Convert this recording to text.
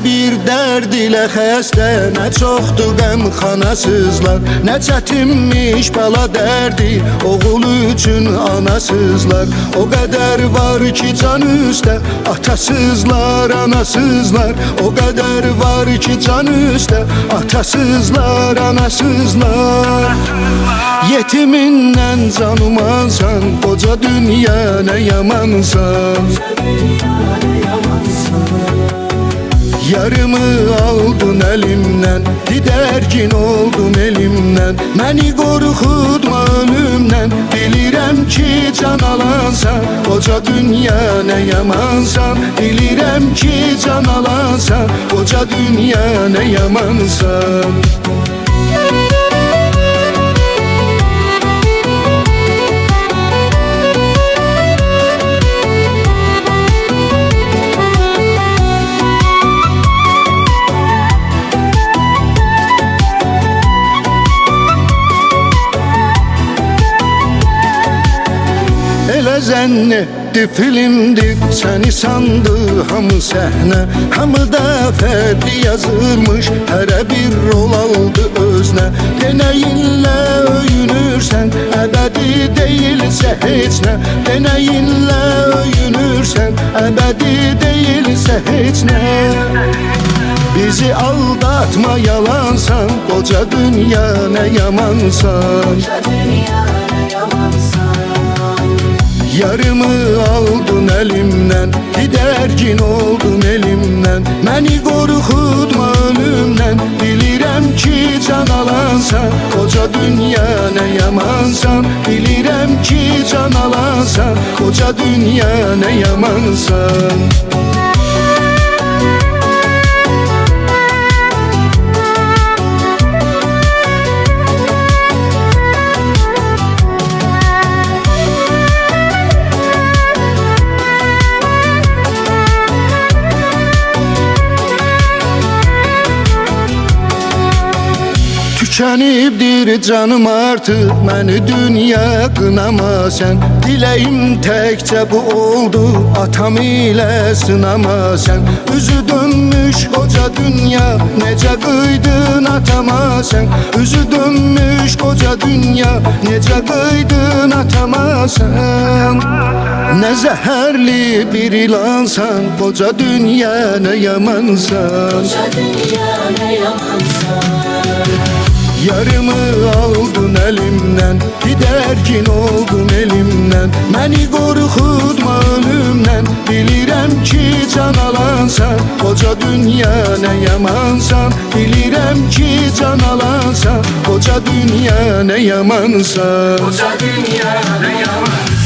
bir dərd ilə xəstə, nə çoxdur qəmxanasızlar, nə çətinmiş bala dərdi, oğul üçün anasızlar. O qədər var ki can üstə, atasızlar, anasızlar. O qədər var ki can üstə, atasızlar, anasızlar. Yetimindən can umansan, qoca dünya nə yamansan. Yarımı aldın elimden, didərgin oldun elimden. Məni qorxutma ölümdən, bilirəm ki can alansan. Qoca dünya nə yamansan, bilirəm ki can alansan. Qoca dünya nə yamansan. Zənn etdi filmdir, səni sandı hamı səhnə. Hamıda fərqli yazılmış, hərə bir rol aldı özünə. Denəyinlə öyünürsən, əbədi deyilsə heç nə. Denəyinlə öyünürsən, əbədi deyilsə heç nə. Bizi aldatma yalansan, qoca dünya nə yamansan. Yarımı aldın elimden, didərgin oldun elimden. Məni qorxutma ölümdən, bilirəm ki can alansan. Qoca dünya nə yamansan, bilirəm ki can alansan. Qoca dünya nə yamansan. Tükənibdir canım artıq, məni dünya qınama sən. Diləyim təkcə bu oldu, atam ilə sınama sən. Üzü dönmüş qoca dünya, necə qıydın atama sən. Üzü dönmüş qoca dünya, necə qıydın atama sən. Nə zəhərli bir ilansan, qoca dünya nə yamansan. Qoca dünya nə yamansan. Yarımı aldın elimden, didərgin oldun elimden. Məni qorxutma ölümdən, bilirəm ki can alansan. Qoca dünya nə yamansan, bilirəm ki can alansan. Qoca dünya nə yamansan. Qoca dünya nə yamansan.